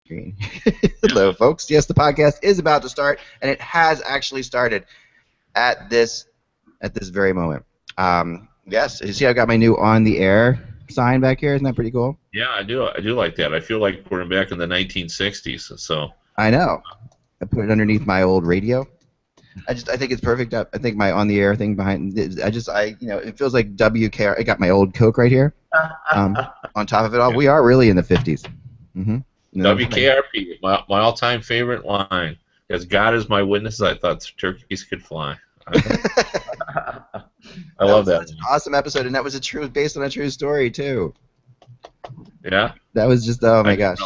screen. Hello, folks. Yes, the podcast is about to start, and it has actually started at this very moment. Yes, you see, I've got my new on the air sign back here. Isn't that pretty cool? Yeah, I do like that. I feel like we're back in the 1960s. So I know. I put it underneath my old radio. I think it's perfect. I think my on the air thing behind. It feels like WKR. I got my old Coke right here. On top of it all, we are really in the 50s. Mm-hmm. WKRP, my all-time favorite line. As God is my witness, I thought turkeys could fly. I love that. Such an awesome episode, and that was based on a true story too. Yeah. That was just my gosh.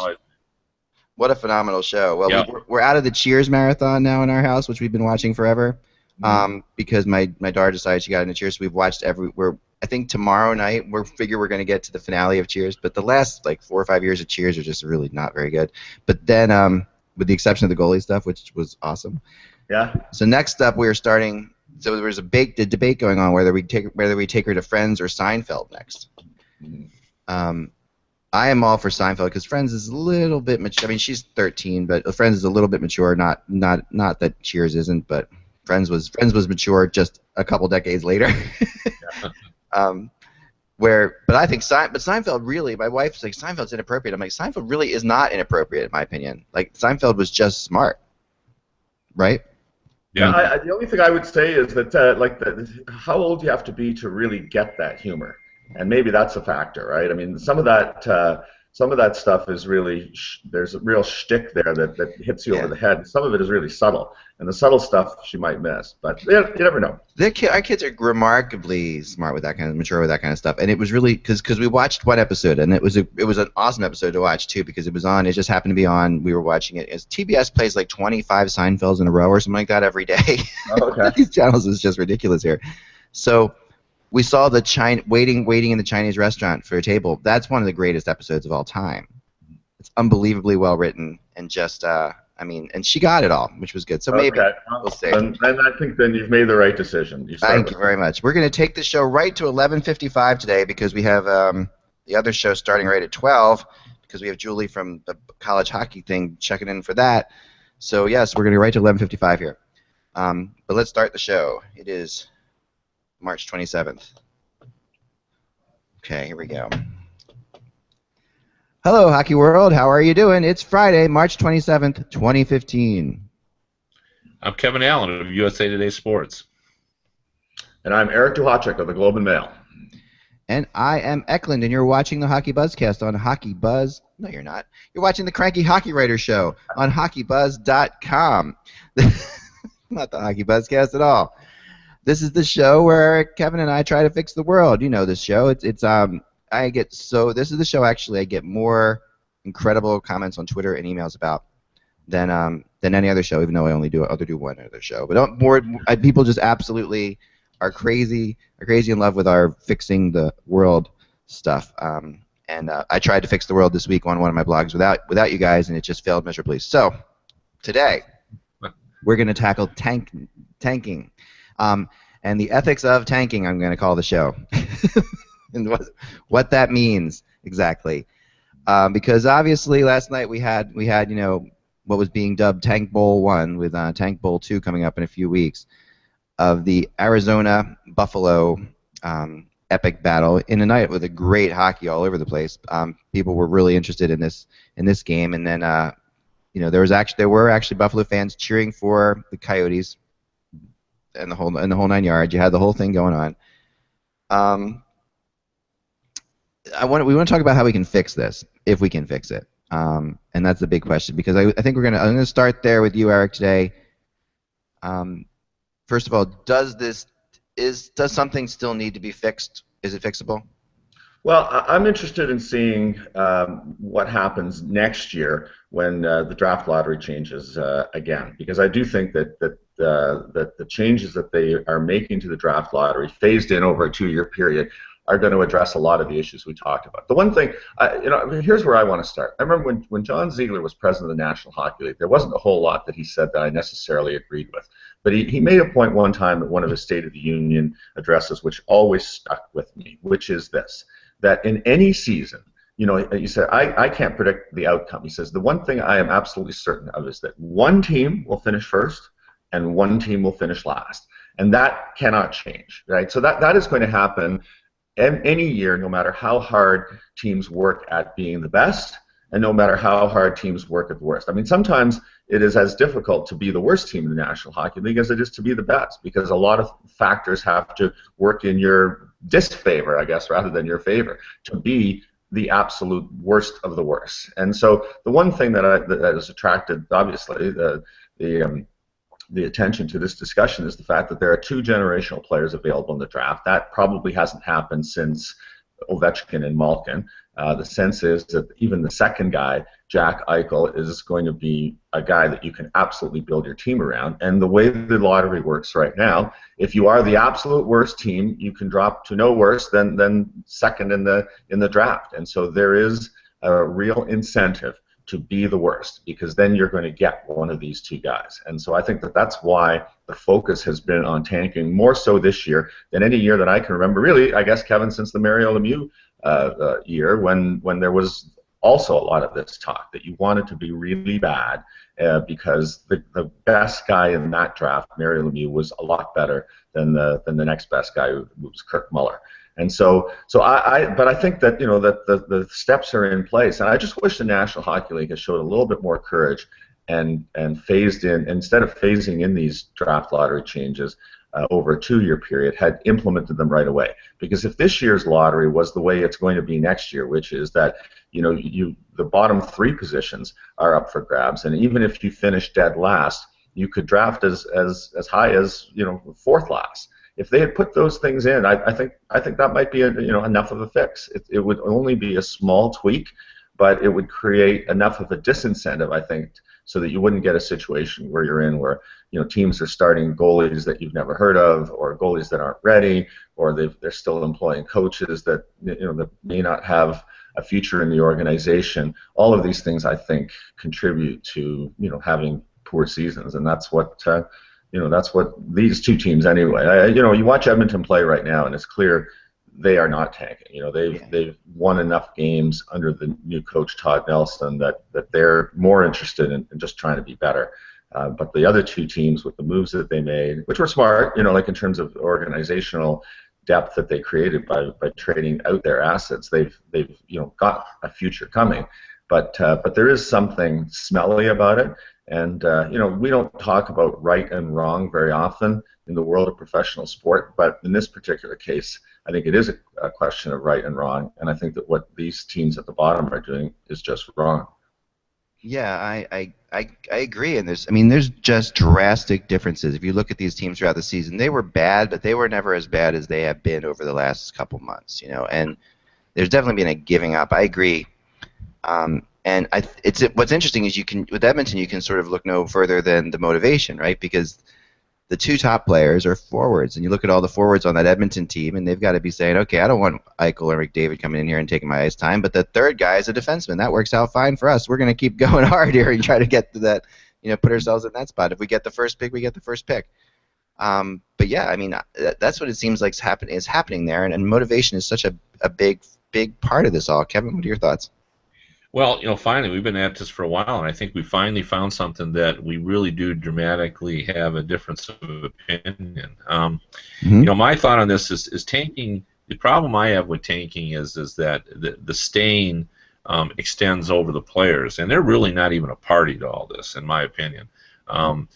What a phenomenal show. Well, yeah. we're out of the Cheers marathon now in our house, which we've been watching forever. Because my daughter decided she got into Cheers. So we've watched I think tomorrow night we're going to get to the finale of Cheers, but the last 4 or 5 years of Cheers are just really not very good. But then, with the exception of the goalie stuff, which was awesome. Yeah. So next up, we're starting. So there was a debate going on whether we take her to Friends or Seinfeld next. I am all for Seinfeld because Friends is a little bit mature. I mean, she's 13, but Friends is a little bit mature. Not that Cheers isn't, but Friends was mature just a couple decades later. But I think Seinfeld really. My wife's like, Seinfeld's inappropriate. I'm like, Seinfeld really is not inappropriate in my opinion. Like, Seinfeld was just smart, right? Yeah. The only thing I would say is that how old do you have to be to really get that humor? And maybe that's a factor, right? I mean, some of that stuff is really there's a real shtick there that hits you over the head. Some of it is really subtle, and the subtle stuff she might miss. But you never know. Our kids are remarkably smart with that kind of mature with that kind of stuff, and it was really because we watched one episode, and it was an awesome episode to watch too because it was on. It just happened to be on. We were watching it. TBS plays like 25 Seinfelds in a row or something like that every day. Oh, okay. These channels is just ridiculous here. So. We saw the waiting in the Chinese restaurant for a table. That's one of the greatest episodes of all time. It's unbelievably well written, and just and she got it all, which was good. So maybe we'll see. And I think then you've made the right decision. Thank you very much. We're going to take the show right to 11:55 today because we have the other show starting right at 12 because we have Julie from the college hockey thing checking in for that. So yes, we're going to go right to 11:55 here. But let's start the show. It is March 27th. Okay, here we go. Hello, Hockey World. How are you doing? It's Friday, March 27th, 2015. I'm Kevin Allen of USA Today Sports. And I'm Eric Duhacek of the Globe and Mail. And I am Eklund, and you're watching the Hockey Buzzcast on Hockey Buzz. No, you're not. You're watching the Cranky Hockey Writer Show on HockeyBuzz.com. Not the Hockey Buzzcast at all. This is the show where Kevin and I try to fix the world. You know this show. This is the show actually I get more incredible comments on Twitter and emails about than any other show, even though I only do one other show. But people just absolutely are crazy in love with our fixing the world stuff. And I tried to fix the world this week on one of my blogs without you guys, and it just failed miserably. So today we're going to tackle tanking. And the ethics of tanking, I'm going to call the show, and what that means exactly, because obviously last night we had what was being dubbed Tank Bowl 1 with Tank Bowl 2 coming up in a few weeks of the Arizona Buffalo epic battle in a night with a great hockey all over the place. People were really interested in this game, and then there were actually Buffalo fans cheering for the Coyotes. And the whole 9 yards. You had the whole thing going on. We want to talk about how we can fix this, if we can fix it, and that's the big question. Because I think I'm going to start there with you, Eric, today. First of all, does something still need to be fixed? Is it fixable? Well, I'm interested in seeing what happens next year when the draft lottery changes again, because I do think that the changes that they are making to the draft lottery, phased in over a 2-year period, are going to address a lot of the issues we talked about. The one thing, here's where I want to start. I remember when John Ziegler was president of the National Hockey League, there wasn't a whole lot that he said that I necessarily agreed with. But he made a point one time at one of his State of the Union addresses, which always stuck with me, which is this, that in any season, you know, you said, I can't predict the outcome. He says, the one thing I am absolutely certain of is that one team will finish first and one team will finish last. And that cannot change, right? So that is going to happen any year, no matter how hard teams work at being the best, and no matter how hard teams work at the worst. I mean, sometimes it is as difficult to be the worst team in the National Hockey League as it is to be the best, because a lot of factors have to work in your disfavor, I guess, rather than your favor, to be the absolute worst of the worst. And so the one thing that has attracted, obviously, the attention to this discussion is the fact that there are two generational players available in the draft. That probably hasn't happened since Ovechkin and Malkin. The sense is that even the second guy, Jack Eichel, is going to be a guy that you can absolutely build your team around. And the way the lottery works right now, if you are the absolute worst team, you can drop to no worse than second in the draft. And so there is a real incentive to be the worst, because then you're going to get one of these two guys. And so I think that that's why the focus has been on tanking more so this year than any year that I can remember, really, I guess, Kevin, since the Mario Lemieux year, when there was also a lot of this talk that you wanted to be really bad because the best guy in that draft, Mario Lemieux, was a lot better than the next best guy, who was Kirk Muller. And but I think that, you know, that the steps are in place, and I just wish the National Hockey League had showed a little bit more courage and phased in, instead of phasing in these draft lottery changes over a 2-year period, had implemented them right away. Because if this year's lottery was the way it's going to be next year, which is that, you know, the bottom 3 positions are up for grabs, and even if you finish dead last, you could draft as high as, you know, 4th last. If they had put those things in, I think that might be enough of a fix. It would only be a small tweak, but it would create enough of a disincentive, I think, so that you wouldn't get a situation where you're in where, you know, teams are starting goalies that you've never heard of, or goalies that aren't ready, or they're still employing coaches that, you know, that may not have a future in the organization. All of these things, I think, contribute to, you know, having poor seasons, and that's what that's what these two teams anyway. You watch Edmonton play right now, and it's clear they are not tanking. You know, they've won enough games under the new coach Todd Nelson that they're more interested in just trying to be better. But the other two teams, with the moves that they made, which were smart, you know, like in terms of organizational depth that they created by trading out their assets, they've got a future coming. But there is something smelly about it. And, we don't talk about right and wrong very often in the world of professional sport, but in this particular case, I think it is a question of right and wrong, and I think that what these teams at the bottom are doing is just wrong. Yeah, I agree, and there's just drastic differences. If you look at these teams throughout the season, they were bad, but they were never as bad as they have been over the last couple months, you know, and there's definitely been a giving up. I agree. And what's interesting is with Edmonton, you can sort of look no further than the motivation, right? Because the 2 top players are forwards, and you look at all the forwards on that Edmonton team, and they've got to be saying, okay, I don't want Eichel or McDavid coming in here and taking my ice time, but the third guy is a defenseman. That works out fine for us. We're going to keep going hard here and try to get to that, put ourselves in that spot. If we get the first pick, we get the first pick. But yeah, that's what it seems like is happening there, and motivation is such a big part of this all. Kevin, what are your thoughts? Well, finally, we've been at this for a while, and I think we finally found something that we really do dramatically have a difference of opinion. My thought on this is tanking. The problem I have with tanking is that the stain extends over the players, and they're really not even a party to all this, in my opinion. One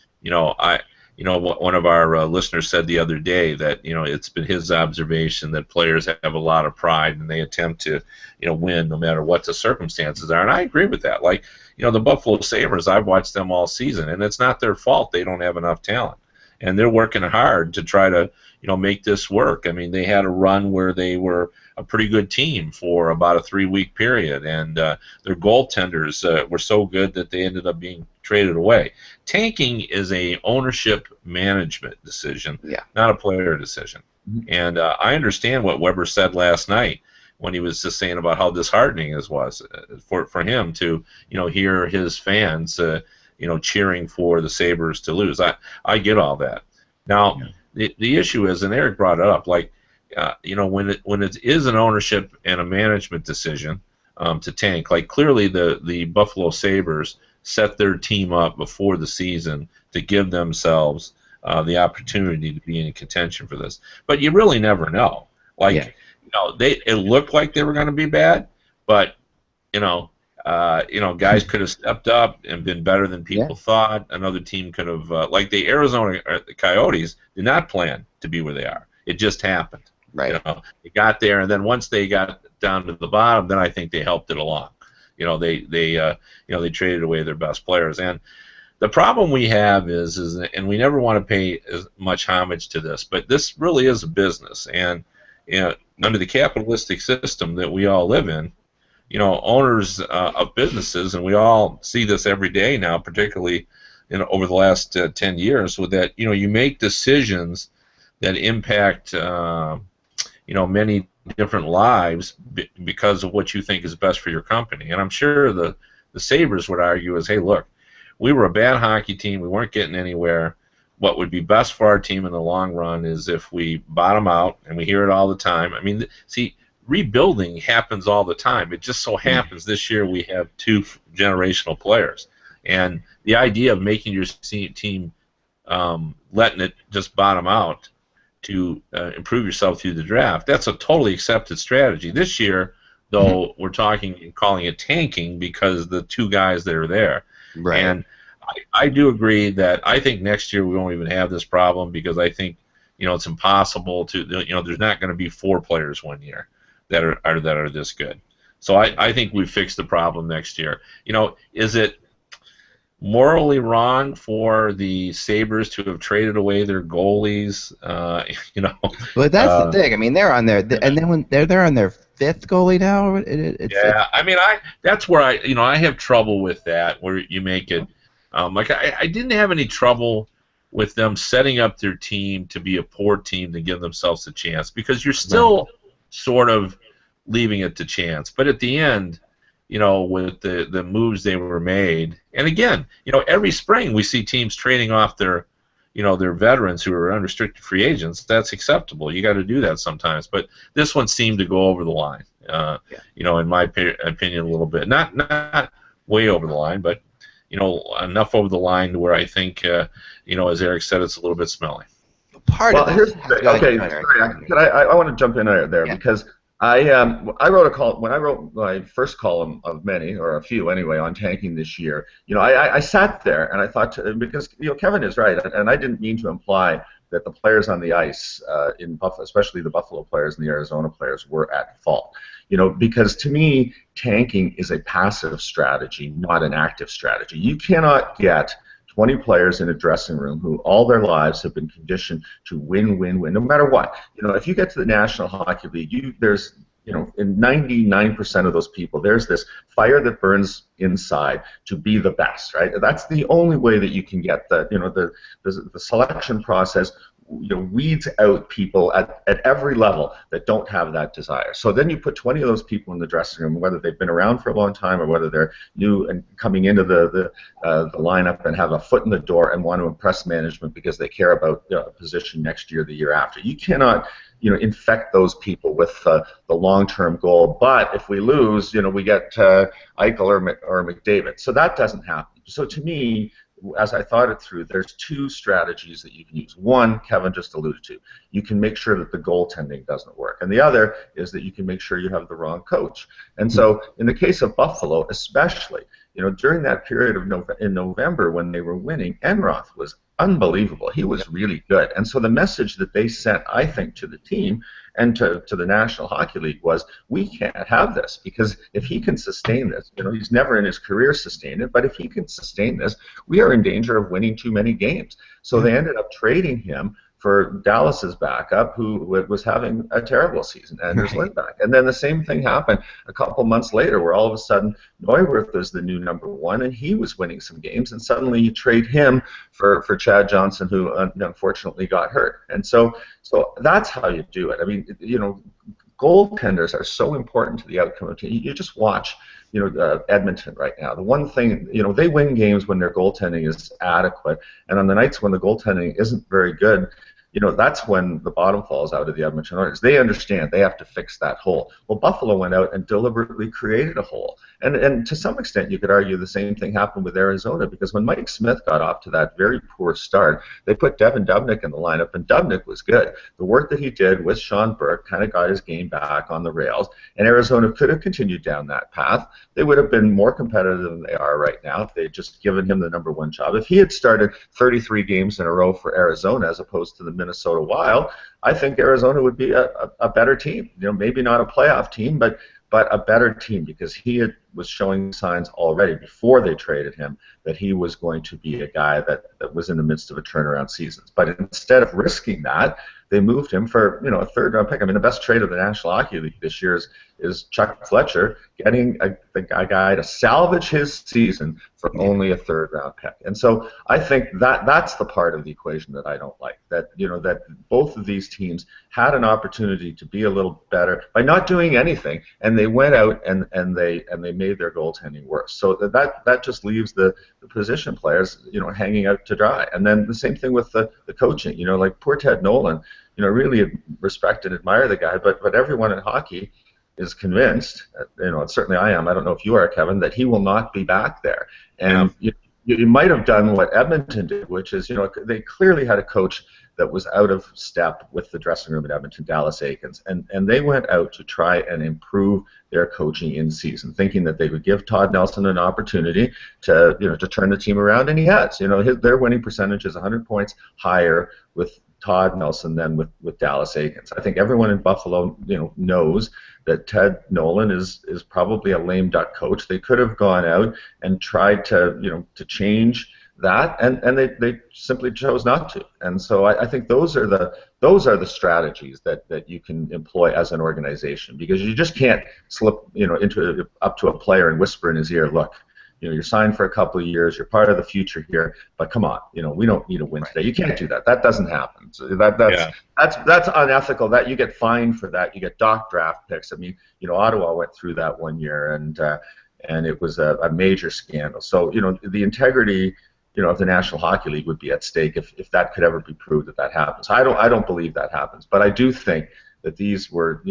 of our listeners said the other day that it's been his observation that players have a lot of pride and they attempt to win no matter what the circumstances are, and I agree with that. Like the Buffalo Sabres, I've watched them all season, and it's not their fault they don't have enough talent, and they're working hard to try to make this work. I mean, they had a run where they were a pretty good team for about a 3-week period, and their goaltenders were so good that they ended up being traded away. Tanking is a ownership management decision, not a player decision. And I understand what Weber said last night when he was just saying about how disheartening it was for him to hear his fans cheering for the Sabres to lose. I get all that. Now the issue is, and Eric brought it up, like when it is an ownership and a management decision, to tank. Like clearly, the Buffalo Sabres set their team up before the season to give themselves the opportunity to be in contention for this. But you really never know. Like, Yeah. It looked like they were going to be bad, but guys could have stepped up and been better than Yeah. people thought. Another team could have, like the Arizona Coyotes, did not plan to be where they are. It just happened. Right. They got there, and then once they got down to the bottom, then I think they helped it along. They traded away their best players, and the problem we have is, and we never want to pay as much homage to this, but this really is a business, and under the capitalistic system that we all live in, owners of businesses, and we all see this every day now, particularly over the last 10 years, with that, you make decisions that impact, many different lives because of what you think is best for your company. And I'm sure the Sabres would argue is, hey, look, we were a bad hockey team. We weren't getting anywhere. What would be best for our team in the long run is if we bottom out, and we hear it all the time. I mean, see, rebuilding happens all the time. It just so happens this year we have two generational players. And the idea of making your team letting it just bottom out to improve yourself through the draft, that's a totally accepted strategy. This year, though, we're calling it tanking because the two guys that are there. Right. And I do agree that I think next year we won't even have this problem because I think it's impossible to there's not going to be 4 players one year that are this good. So I think we fixed the problem next year. Is it morally wrong for the Sabres to have traded away their goalies? But that's the thing. I mean, they're on their and then when they're on their 5th goalie now. I mean, that's where I have trouble with that, where you make it like I didn't have any trouble with them setting up their team to be a poor team to give themselves a chance, because you're still sort of leaving it to chance. But at the end, with the moves they were made, and again, every spring we see teams trading off their veterans who are unrestricted free agents. That's acceptable. You got to do that sometimes. But this one seemed to go over the line. In my opinion, a little bit. Not way over the line, but enough over the line to where I think, as Eric said, it's a little bit smelly. Here's okay. Sorry, I want to jump in there because I wrote a column when I wrote my first column of many, or a few anyway, on tanking this year. I sat there and I thought, because Kevin is right, and I didn't mean to imply that the players on the ice in Buffalo, especially the Buffalo players and the Arizona players, were at fault. Because to me, tanking is a passive strategy, not an active strategy. You cannot get 20 players in a dressing room who all their lives have been conditioned to win, no matter what. If you get to the National Hockey League, there's in 99% of those people, there's this fire that burns inside to be the best, right? That's the only way that you can get the selection process weeds out people at every level that don't have that desire. So then you put 20 of those people in the dressing room, whether they've been around for a long time or whether they're new and coming into the lineup and have a foot in the door and want to impress management because they care about a position next year, the year after. You cannot infect those people with the long-term goal. But if we lose, we get Eichel or McDavid. So that doesn't happen. So to me, as I thought it through, there's 2 strategies that you can use. One, Kevin just alluded to. You can make sure that the goaltending doesn't work. And the other is that you can make sure you have the wrong coach. And so in the case of Buffalo especially, during that period in November when they were winning, Enroth was unbelievable. He was really good. And so the message that they sent, I think, to the team and to the National Hockey League was, we can't have this, because if he can sustain this, he's never in his career sustained it, but if he can sustain this, we are in danger of winning too many games. So they ended up trading him for Dallas's backup, who was having a terrible season, Anders Lindback. And then the same thing happened a couple months later, where all of a sudden Neuwirth was the new #1, and he was winning some games, and suddenly you trade him for Chad Johnson, who unfortunately got hurt. And so that's how you do it. I mean, goaltenders are so important to the outcome of the team. You just watch, Edmonton right now. The one thing, they win games when their goaltending is adequate, and on the nights when the goaltending isn't very good, that's when the bottom falls out of the Edmonton Oilers. They understand they have to fix that hole. Well, Buffalo went out and deliberately created a hole. And to some extent, you could argue the same thing happened with Arizona, because when Mike Smith got off to that very poor start, they put Devin Dubnyk in the lineup, and Dubnyk was good. The work that he did with Sean Burke kind of got his game back on the rails, and Arizona could have continued down that path. They would have been more competitive than they are right now if they had just given him the number one job. If he had started 33 games in a row for Arizona as opposed to the Minnesota Wild, I think Arizona would be a better team. Maybe not a playoff team, but a better team, because he was showing signs already before they traded him that he was going to be a guy that was in the midst of a turnaround season. But instead of risking that, they moved him for a third-round pick. I mean, the best trade of the National Hockey League this year is Chuck Fletcher getting a guy to salvage his season for only a third-round pick. And so I think that's the part of the equation that I don't like. That that both of these teams had an opportunity to be a little better by not doing anything, and they went out and they made their goaltending worse. So that just leaves the position players hanging out to dry. And then the same thing with the coaching. Like poor Ted Nolan. Really respect and admire the guy, but everyone in hockey is convinced, certainly I am, I don't know if you are, Kevin, that he will not be back there. And you might have done what Edmonton did, which is, they clearly had a coach that was out of step with the dressing room at Edmonton, Dallas Eakins, and they went out to try and improve their coaching in season, thinking that they would give Todd Nelson an opportunity to turn the team around, and he has. Their winning percentage is 100 points higher with Todd Nelson than with Dallas Eakins. I think everyone in Buffalo knows that Ted Nolan is probably a lame duck coach. They could have gone out and tried to change that, and they simply chose not to. And so I think those are the strategies that you can employ as an organization, because you just can't slip up to a player and whisper in his ear, look, you're signed for a couple of years, you're part of the future here, but come on, we don't need a win today. You can't do that. That doesn't happen. So that's unethical. That you get fined for that. You get dock draft picks. I mean, Ottawa went through that one year, and it was a major scandal. So the integrity of the National Hockey League would be at stake if that could ever be proved that happens. I don't believe that happens, but I do think that these were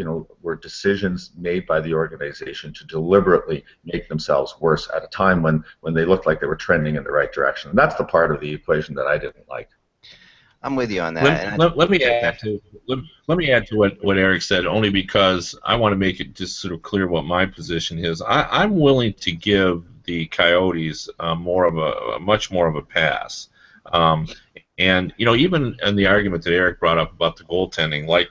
decisions made by the organization to deliberately make themselves worse at a time when they looked like they were trending in the right direction. And that's the part of the equation that I didn't like. I'm with you on that. Let me add to what Eric said, only because I want to make it just sort of clear what my position is. I'm willing to give the Coyotes much more of a pass. And even in the argument that Eric brought up about the goaltending,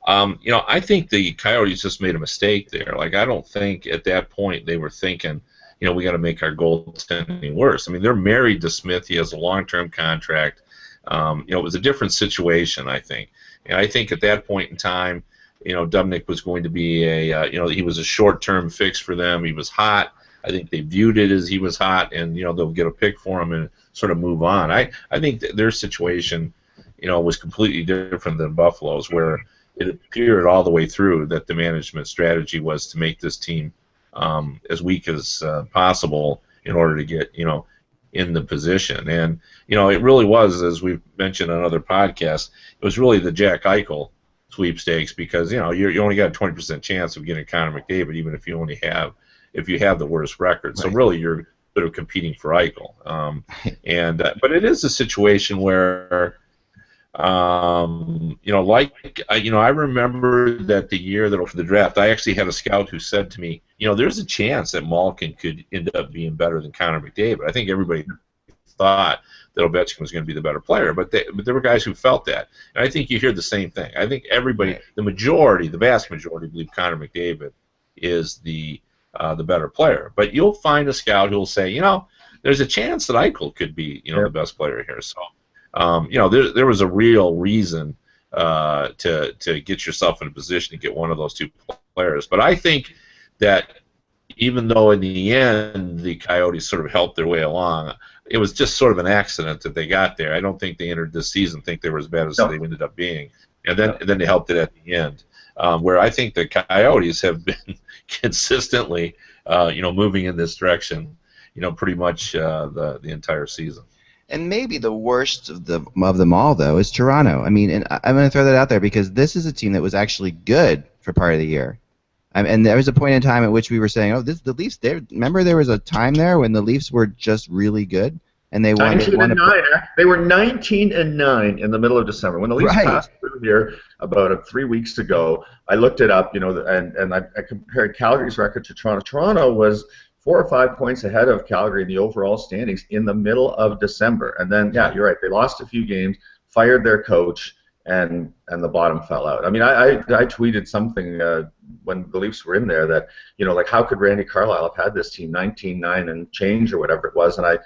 I think the Coyotes just made a mistake there. I don't think at that point they were thinking, we got to make our goaltending worse. I mean, they're married to Smith. He has a long-term contract. It was a different situation, I think. And I think at that point in time, Dubnyk was going to be he was a short-term fix for them. He was hot. I think they viewed it as he was hot, and they'll get a pick for him and sort of move on. I think that their situation, was completely different than Buffalo's, where it appeared all the way through that the management strategy was to make this team as weak as possible in order to get in the position. And it really was, as we've mentioned on other podcasts, it was really the Jack Eichel sweepstakes, because you only got a 20% chance of getting Connor McDavid, even if you have the worst record. So really you're sort of competing for Eichel. But it is a situation where I remember that the year that for the draft, I actually had a scout who said to me, there's a chance that Malkin could end up being better than Connor McDavid. I think everybody thought that Ovechkin was going to be the better player, but there were guys who felt that. And I think you hear the same thing. I think everybody, the vast majority, believe Connor McDavid is the better player. But you'll find a scout who will say, there's a chance that Eichel could be, the best player here. So. There was a real reason to get yourself in a position to get one of those two players. But I think that even though in the end the Coyotes sort of helped their way along, it was just sort of an accident that they got there. I don't think they entered this season think they were as bad as they ended up being, and then they helped it at the end. Where I think the Coyotes have been consistently, moving in this direction, pretty much the entire season. And maybe the worst of them all, though, is Toronto. I mean, and I'm going to throw that out there because this is a team that was actually good for part of the year. And there was a point in time at which we were saying, "Oh, the Leafs." Remember, there was a time there when the Leafs were just really good, and they won. 19-9. They were 19-9 in the middle of December when the Leafs Right. passed through here about 3 weeks ago. I looked it up, and I compared Calgary's record to Toronto. Toronto was 4 or 5 points ahead of Calgary in the overall standings in the middle of December. And then, yeah, you're right. They lost a few games, fired their coach, and the bottom fell out. I mean, I tweeted something when the Leafs were in there that, like, how could Randy Carlyle have had this team 19-9 and change or whatever it was, and I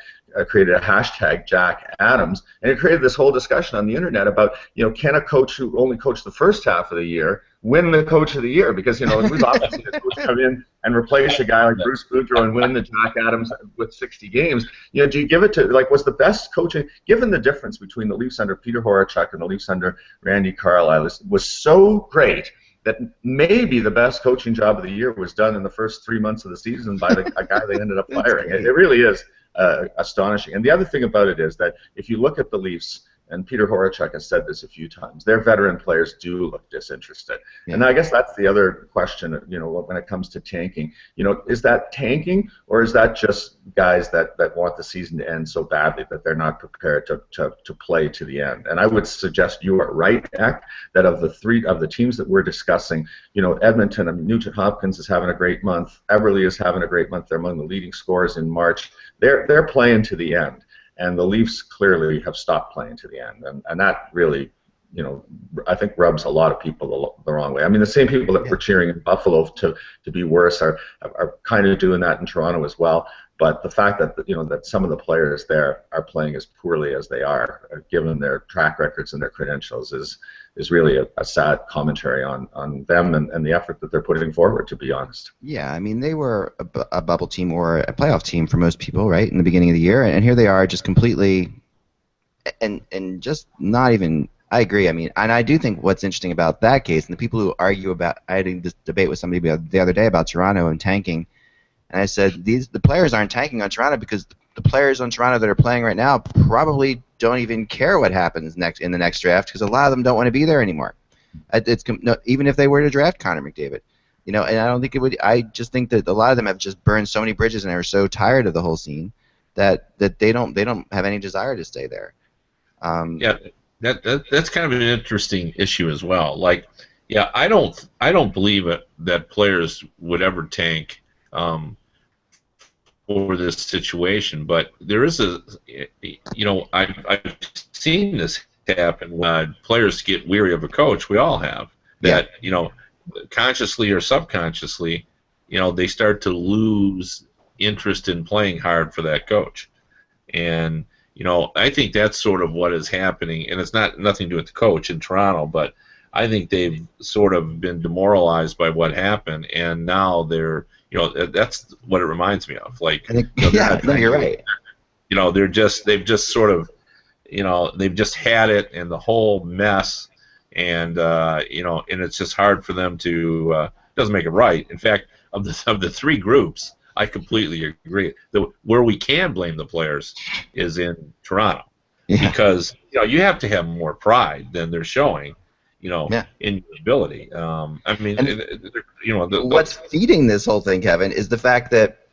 created a hashtag Jack Adams, and it created this whole discussion on the internet about, can a coach who only coached the first half of the year win the coach of the year? Because, we've often seen a coach come in and replace a guy like Bruce Boudreau and win the Jack Adams with 60 games. Do you give it to, was the best coaching, given the difference between the Leafs under Peter Horachek and the Leafs under Randy Carlyle was so great that maybe the best coaching job of the year was done in the first 3 months of the season by a guy they ended up firing. It really is astonishing. And the other thing about it is that if you look at the Leafs, and Peter Horachek has said this a few times, their veteran players do look disinterested. Yeah. And I guess that's the other question, when it comes to tanking. Is that tanking, or is that just guys that want the season to end so badly that they're not prepared to play to the end? And I would suggest you are right, Eck, that of the teams that we're discussing, Edmonton, Nugent Hopkins is having a great month. Everly is having a great month. They're among the leading scorers in March. They're playing to the end. And the Leafs clearly have stopped playing to the end, and that really, I think rubs a lot of people the wrong way. I mean, the same people that were cheering in Buffalo to be worse are kind of doing that in Toronto as well. But the fact that that some of the players there are playing as poorly as they are, given their track records and their credentials, is really a sad commentary on them and the effort that they're putting forward, to be honest. Yeah, I mean, they were a bubble team or a playoff team for most people, right, in the beginning of the year, and here they are just completely and just not even. I agree. I mean, and I do think what's interesting about that case, and the people who argue about, I had this debate with somebody the other day about Toronto and tanking, and I said the players aren't tanking on Toronto because the players on Toronto that are playing right now probably don't even care what happens in the next draft, because a lot of them don't want to be there anymore. Even if they were to draft Connor McDavid, and I don't think it would. I just think that a lot of them have just burned so many bridges and are so tired of the whole scene that they don't have any desire to stay there. Yeah, that's kind of an interesting issue as well. Like, yeah, I don't believe that players would ever tank for this situation, but there is I've seen this happen when players get weary of a coach. We all have that. Consciously or subconsciously, they start to lose interest in playing hard for that coach, and I think that's sort of what is happening, and it's nothing to do with the coach in Toronto, but I think they've sort of been demoralized by what happened, and now they're, that's what it reminds me of. Like, you're right. They've just sort of, they've just had it and the whole mess, and and it's just hard for them to. Doesn't make it right. In fact, of the three groups, I completely agree. Where we can blame the players is in Toronto, because you have to have more pride than they're showing, in your ability. I mean, what's feeding this whole thing, Kevin, is the fact that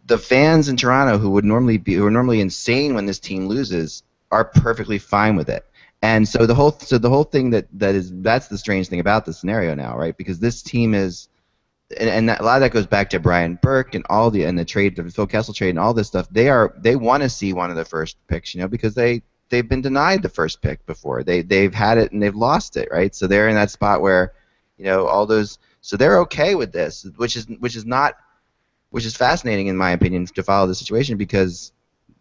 the fans in Toronto who are normally insane when this team loses are perfectly fine with it. And so the whole thing that's the strange thing about the scenario now, right? Because this team is. And a lot of that goes back to Brian Burke and the trade, the Phil Kessel trade, and all this stuff. They want to see one of the first picks, because they've been denied the first pick before. They've had it and they've lost it, right? So they're in that spot where, all those. So they're okay with this, which is fascinating in my opinion to follow the situation, because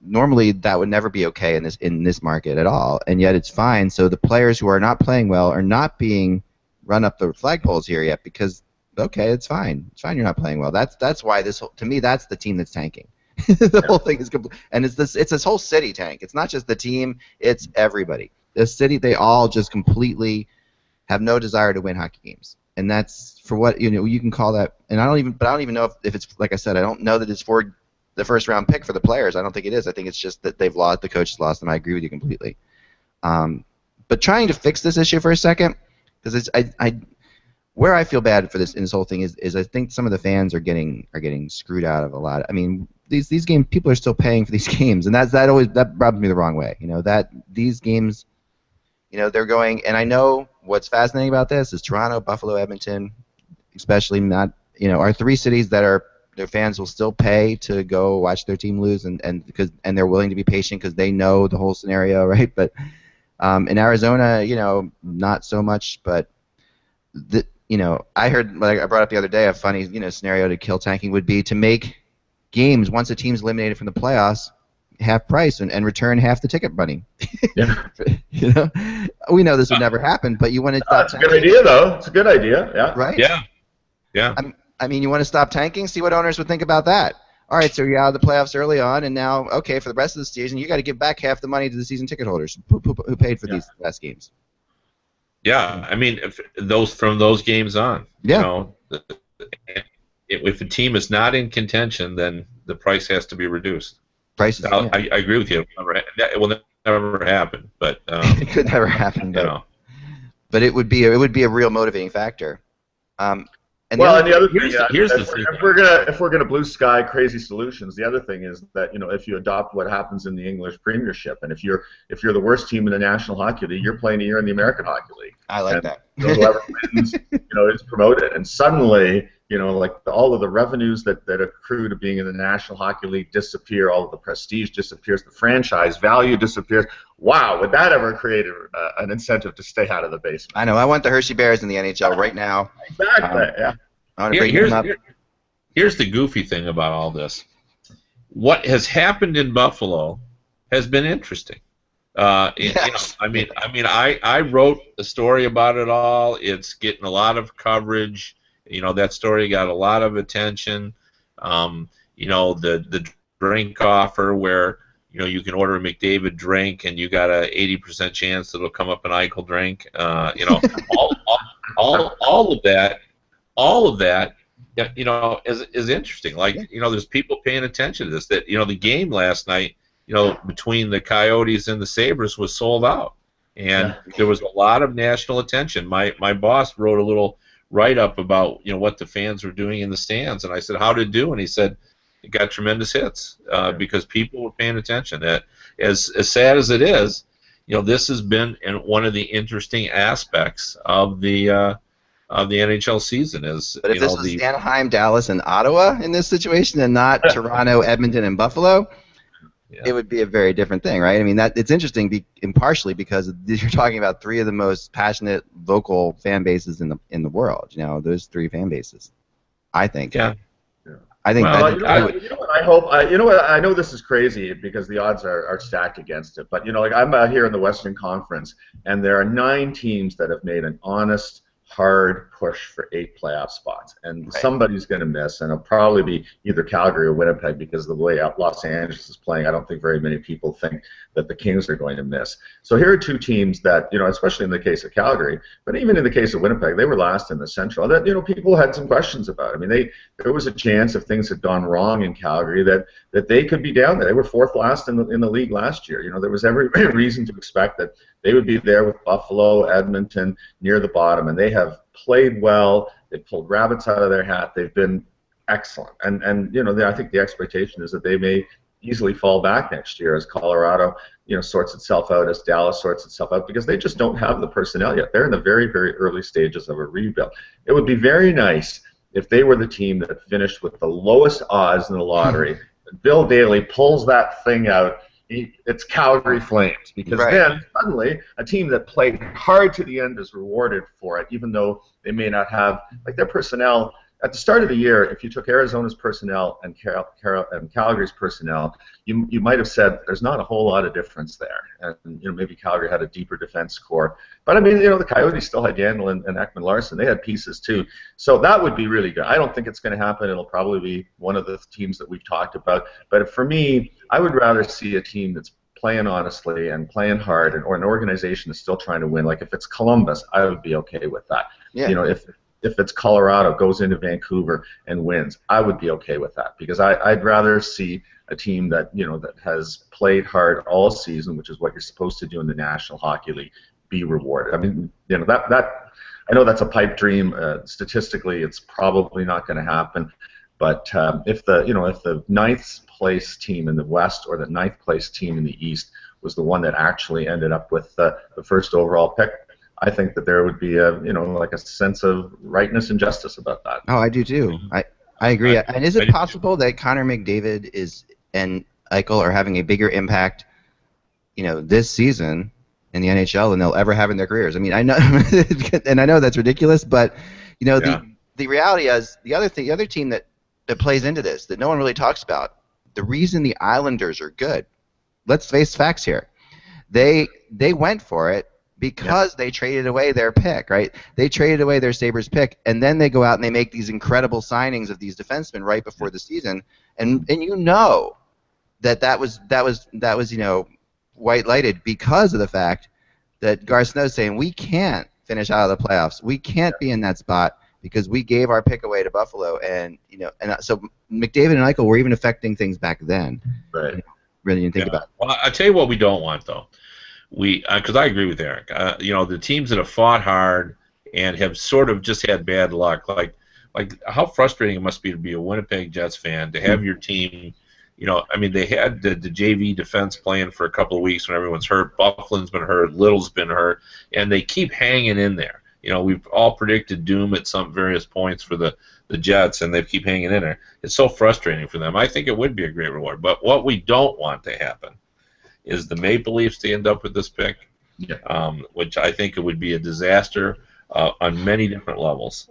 normally that would never be okay in this market at all, and yet it's fine. So the players who are not playing well are not being run up the flagpoles here yet, because. Okay, it's fine. It's fine. You're not playing well. That's why to me, that's the team that's tanking. The whole thing is complete, and it's this whole city tank. It's not just the team; it's everybody. The city, they all just completely have no desire to win hockey games, and that's for what you can call that. And I don't even know if it's, like I said, I don't know that it's for the first round pick for the players. I don't think it is. I think it's just that the coaches lost them. I agree with you completely. But trying to fix this issue for a second, because where I feel bad for this in this whole thing is I think some of the fans are getting screwed out of a lot. I mean, these games, people are still paying for these games, and that rubs me the wrong way. That these games, they're going, and I know what's fascinating about this is Toronto, Buffalo, Edmonton, especially not, are three cities that their fans will still pay to go watch their team lose, and they're willing to be patient because they know the whole scenario, right? But in Arizona, not so much, but I heard, like I brought up the other day, a funny, scenario to kill tanking would be to make games, once a team's eliminated from the playoffs, half price and return half the ticket money. Yeah. We know this would never happen, but you want to stop tanking. It's a good idea, though. It's a good idea, yeah. Right? Yeah. I mean, you want to stop tanking? See what owners would think about that. All right, so you're out of the playoffs early on, and now, okay, for the rest of the season, you got to give back half the money to the season ticket holders who paid for these last games. Yeah, I mean, from those games on, if a team is not in contention, then the price has to be reduced. Prices. I agree with you. It will never happen, but it could never happen. But it would be a real motivating factor. And the other thing, if we're gonna blue sky crazy solutions, the other thing is that if you adopt what happens in the English Premiership, and if you're the worst team in the National Hockey League, you're playing a year in the American Hockey League. I like that. Whoever wins, is promoted, and suddenly, like all of the revenues that accrue to being in the National Hockey League disappear, all of the prestige disappears, the franchise value disappears. Wow, would that ever create an incentive to stay out of the basement? I know. I want the Hershey Bears in the NHL right now. Exactly. Yeah. I want to bring them up. Here's the goofy thing about all this. What has happened in Buffalo has been interesting. Yes. I wrote a story about it all. It's getting a lot of coverage. That story got a lot of attention. The drink offer where you can order a McDavid drink and you got a 80% chance that it'll come up an Eichel drink. All of that, is interesting. Like, there's people paying attention to this. That the game last night, between the Coyotes and the Sabres was sold out, and there was a lot of national attention. My boss wrote a little write-up about what the fans were doing in the stands, and I said, "How did it do?" And he said, "It got tremendous hits because people were paying attention." That as sad as it is, this has been one of the interesting aspects of the NHL season. But if this was Anaheim, Dallas, and Ottawa in this situation, and not Toronto, Edmonton, and Buffalo, it would be a very different thing, right? I mean, it's interesting, impartially, because you're talking about three of the most passionate, vocal fan bases in the world. Those three fan bases. I think. Yeah. I think. I hope. I know this is crazy because the odds are stacked against it. But I'm here in the Western Conference, and there are 9 teams that have made an honest, hard push for 8 playoff spots, and somebody's going to miss, and it'll probably be either Calgary or Winnipeg, because the way Los Angeles is playing, I don't think very many people think that the Kings are going to miss. So here are 2 teams that, especially in the case of Calgary, but even in the case of Winnipeg, they were last in the Central. That people had some questions about. I mean, there was a chance, if things had gone wrong in Calgary, that they could be down there. They were 4th last in the league last year. There was every reason to expect that they would be there with Buffalo, Edmonton, near the bottom, and they have played well. They've pulled rabbits out of their hat. They've been excellent, and I think the expectation is that they may easily fall back next year as Colorado, sorts itself out, as Dallas sorts itself out, because they just don't have the personnel yet. They're in the very, very early stages of a rebuild. It would be very nice if they were the team that finished with the lowest odds in the lottery. Bill Daly pulls that thing out. It's Calgary Flames, because then suddenly a team that played hard to the end is rewarded for it, even though they may not have their personnel. At the start of the year, if you took Arizona's personnel and Calgary's personnel, you might have said there's not a whole lot of difference there, and maybe Calgary had a deeper defense core. But I mean, the Coyotes still had Yandel and Ekman-Larsson. They had pieces too, so that would be really good. I don't think it's going to happen. It'll probably be one of the teams that we've talked about. But for me, I would rather see a team that's playing honestly and playing hard, or an organization that's still trying to win. Like if it's Columbus, I would be okay with that. Yeah. if it's Colorado goes into Vancouver and wins, I would be okay with that, because I'd rather see a team that that has played hard all season, which is what you're supposed to do in the National Hockey League, be rewarded. I mean, that I know that's a pipe dream. Statistically, it's probably not going to happen. But if the ninth place team in the West or the ninth place team in the East was the one that actually ended up with the first overall pick, I think that there would be like a sense of rightness and justice about that. Oh, I do too. I agree. And is it possible that Connor McDavid and Eichel are having a bigger impact, this season in the NHL than they'll ever have in their careers? I mean, I know, and I know that's ridiculous, but the reality is the other team that plays into this that no one really talks about. The reason the Islanders are good, let's face facts here. They went for it because they traded away their pick, right? They traded away their Sabres pick, and then they go out and they make these incredible signings of these defensemen right before the season, and that was white lighted because of the fact that Garth Snow's saying we can't finish out of the playoffs, we can't be in that spot because we gave our pick away to Buffalo, and so McDavid and Eichel were even affecting things back then. Right. Really didn't think about it. Well, I tell you what we don't want though. Because I agree with Eric. The teams that have fought hard and have sort of just had bad luck, like how frustrating it must be to be a Winnipeg Jets fan to have your team. I mean, they had the JV defense playing for a couple of weeks when everyone's hurt. Bufflin's been hurt. Little's been hurt, and they keep hanging in there. We've all predicted doom at some various points for the Jets, and they keep hanging in there. It's so frustrating for them. I think it would be a great reward. But what we don't want to happen is the Maple Leafs to end up with this pick, which I think it would be a disaster on many different levels,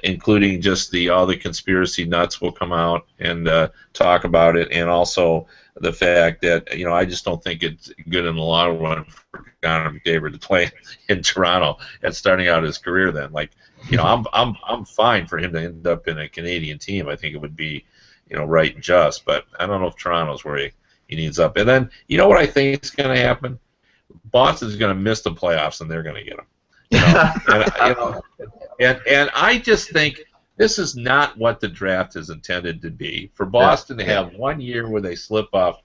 including just all the conspiracy nuts will come out and talk about it, and also the fact that I just don't think it's good in the long run for Connor McDavid to play in Toronto and starting out his career then. I'm fine for him to end up in a Canadian team. I think it would be right and just, but I don't know if Toronto's where he needs up. And then what I think is going to happen? Boston's going to miss the playoffs, and they're going to get him. And I just think this is not what the draft is intended to be. For Boston to have 1 year where they slip up,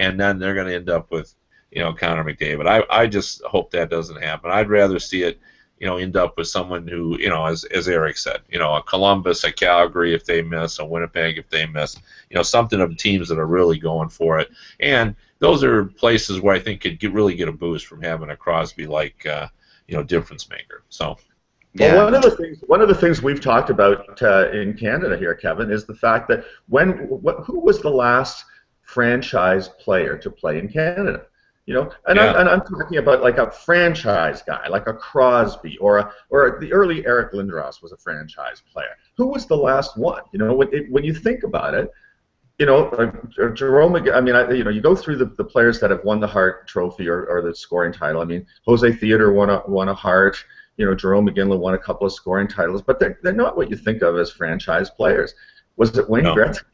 and then they're going to end up with Connor McDavid. I just hope that doesn't happen. I'd rather see it end up with someone who, as Eric said, a Columbus, a Calgary if they miss, a Winnipeg if they miss, something of teams that are really going for it. And those are places where I think could really get a boost from having a Crosby-like, difference maker. So. Yeah. Well, one of the things we've talked about in Canada here, Kevin, is the fact that who was the last franchise player to play in Canada? I'm talking about like a franchise guy, like a Crosby or the early Eric Lindros was a franchise player. Who was the last one? When you think about it, Jerome. I mean, you go through the players that have won the Hart Trophy or the scoring title. I mean, Jose Theodore won a Hart. Jerome McGinley won a couple of scoring titles, but they're not what you think of as franchise players. Was it Wayne Gretzky?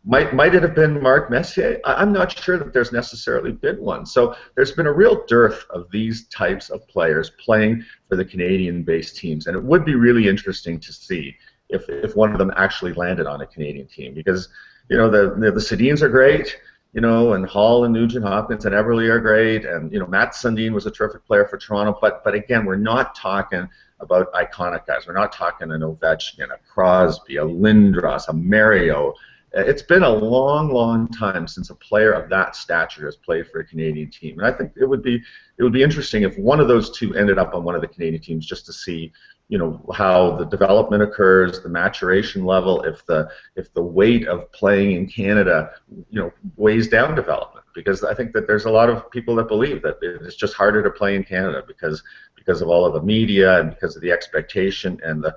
Might it have been Mark Messier? I'm not sure that there's necessarily been one. So there's been a real dearth of these types of players playing for the Canadian-based teams, and it would be really interesting to see if one of them actually landed on a Canadian team, because the Sedins are great, and Hall and Nugent Hopkins and Everly are great, and Matt Sundin was a terrific player for Toronto, but again, we're not talking about iconic guys. We're not talking an Ovechkin, a Crosby, a Lindros, a Mario. It's been a long, long time since a player of that stature has played for a Canadian team, and I think it would be interesting if one of those two ended up on one of the Canadian teams, just to see how the development occurs, the maturation level, if the weight of playing in Canada weighs down development, because I think that there's a lot of people that believe that it's just harder to play in Canada because of all of the media and because of the expectation and the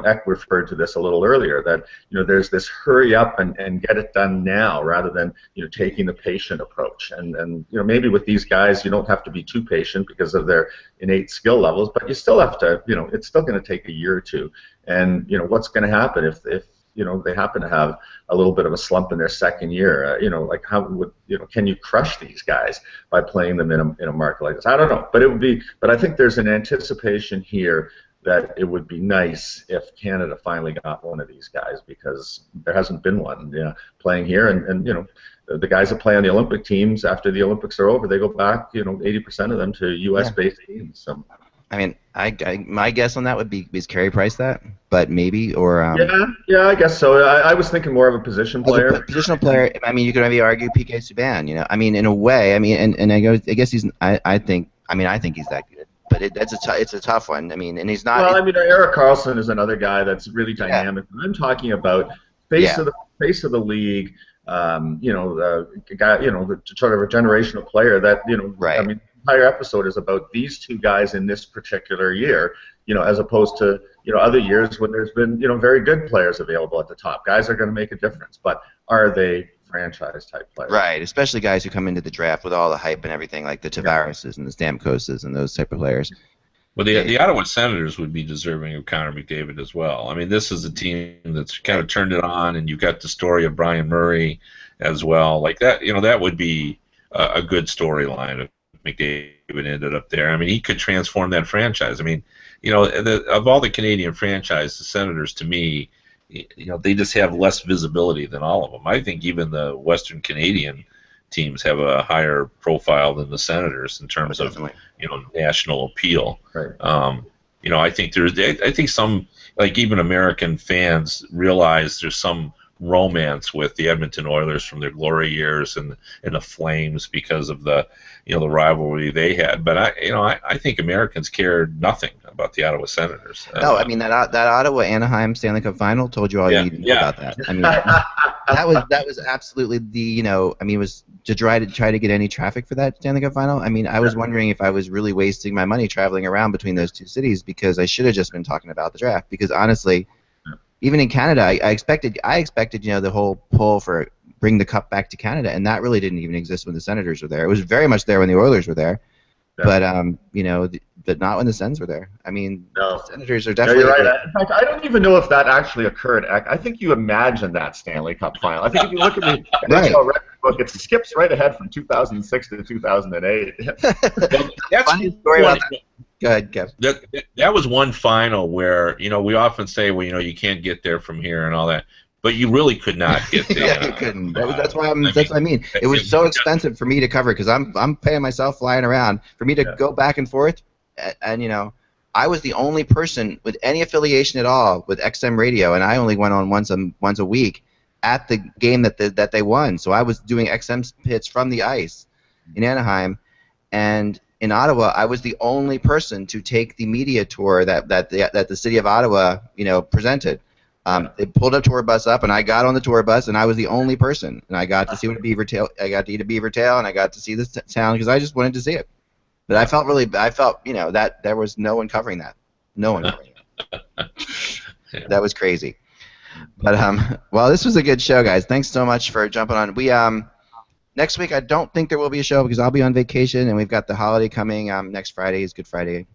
Eck referred to this a little earlier, that there's this hurry up and get it done now rather than taking the patient approach, and maybe with these guys you don't have to be too patient because of their innate skill levels, but you still have to it's still going to take a year or two, and what's going to happen if they happen to have a little bit of a slump in their second year? Like how would can you crush these guys by playing them in a market like this? I don't know, but it would be. But I think there's an anticipation here that it would be nice if Canada finally got one of these guys, because there hasn't been one playing here. And the guys that play on the Olympic teams after the Olympics are over, they go back, 80% of them to U.S.-based teams. So. I mean, my guess on that would be, is Carey Price that? But maybe, or yeah, I guess so. I was thinking more of a position player. As a positional player, I mean, you could maybe argue PK Subban. I mean, in a way, I mean, and I guess he's. I think he's that good. But it's a tough one. I mean, and he's not. Well, I mean, Erik Karlsson is another guy that's really dynamic. Yeah. I'm talking about face of the league. The guy, the sort of a generational player that Right. I mean, the entire episode is about these two guys in this particular year. As opposed to other years when there's been very good players available at the top. Guys are going to make a difference, but are they franchise type players? Right, especially guys who come into the draft with all the hype and everything, like the Tavareses and the Stamkoses and those type of players. Well, the Ottawa Senators would be deserving of Connor McDavid as well. I mean, this is a team that's kind of turned it on, and you've got the story of Brian Murray as well. Like that, that would be a good storyline if McDavid ended up there. I mean, he could transform that franchise. I mean, of all the Canadian franchises, the Senators, to me, they just have less visibility than all of them. I think even the Western Canadian teams have a higher profile than the Senators in terms of national appeal. Right. I think some, like, even American fans realize there's some romance with the Edmonton Oilers from their glory years and the Flames because of the the rivalry they had. But I think Americans cared nothing about the Ottawa Senators. No, I mean that Ottawa Anaheim Stanley Cup final told you all you need to know about that. I mean that was absolutely the I mean, it was to try to get any traffic for that Stanley Cup final. I mean, I was wondering if I was really wasting my money traveling around between those two cities, because I should have just been talking about the draft. Because honestly, even in Canada, I expected the whole pull for bring the cup back to Canada, and that really didn't even exist when the Senators were there. It was very much there when the Oilers were there, but but not when the Sens were there. I mean, the Senators are definitely. No, you're right. In fact, I don't even know if that actually occurred. I think you imagine that Stanley Cup final. I think if you look at the NHL record book, it skips right ahead from 2006 to 2008. That's funny story about that. Go ahead, Kev. That was one final where we often say, well, you can't get there from here and all that, but you really could not get there. Yeah, you couldn't. That's what I mean. It was so expensive for me to cover, because I'm paying myself flying around for me to go back and forth, and I was the only person with any affiliation at all with XM Radio, and I only went on once a week at the game that they won. So I was doing XM hits from the ice in Anaheim, and in Ottawa, I was the only person to take the media tour that the city of Ottawa, presented. They pulled a tour bus up, and I got on the tour bus, and I was the only person, and I got to see what a beaver tail. I got to eat a beaver tail, and I got to see this town because I just wanted to see it. But I felt that there was no one covering that. No one covering it. That was crazy. But well, this was a good show, guys. Thanks so much for jumping on. We next week, I don't think there will be a show because I'll be on vacation, and we've got the holiday coming. Next Friday is Good Friday.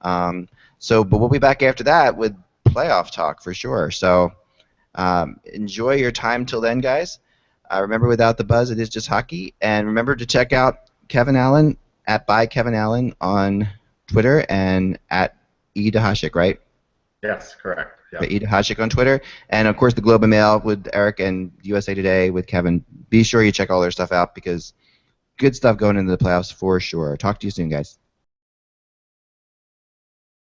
But we'll be back after that with playoff talk for sure. So enjoy your time till then, guys. Remember, without the buzz, it is just hockey. And remember to check out Kevin Allen at @ByKevinAllen on Twitter and at @EDahashik, right? Yes, correct. Yeah. @EDahashik on Twitter. And, of course, the Globe and Mail with Eric and USA Today with Kevin. Be sure you check all their stuff out because good stuff going into the playoffs for sure. Talk to you soon, guys.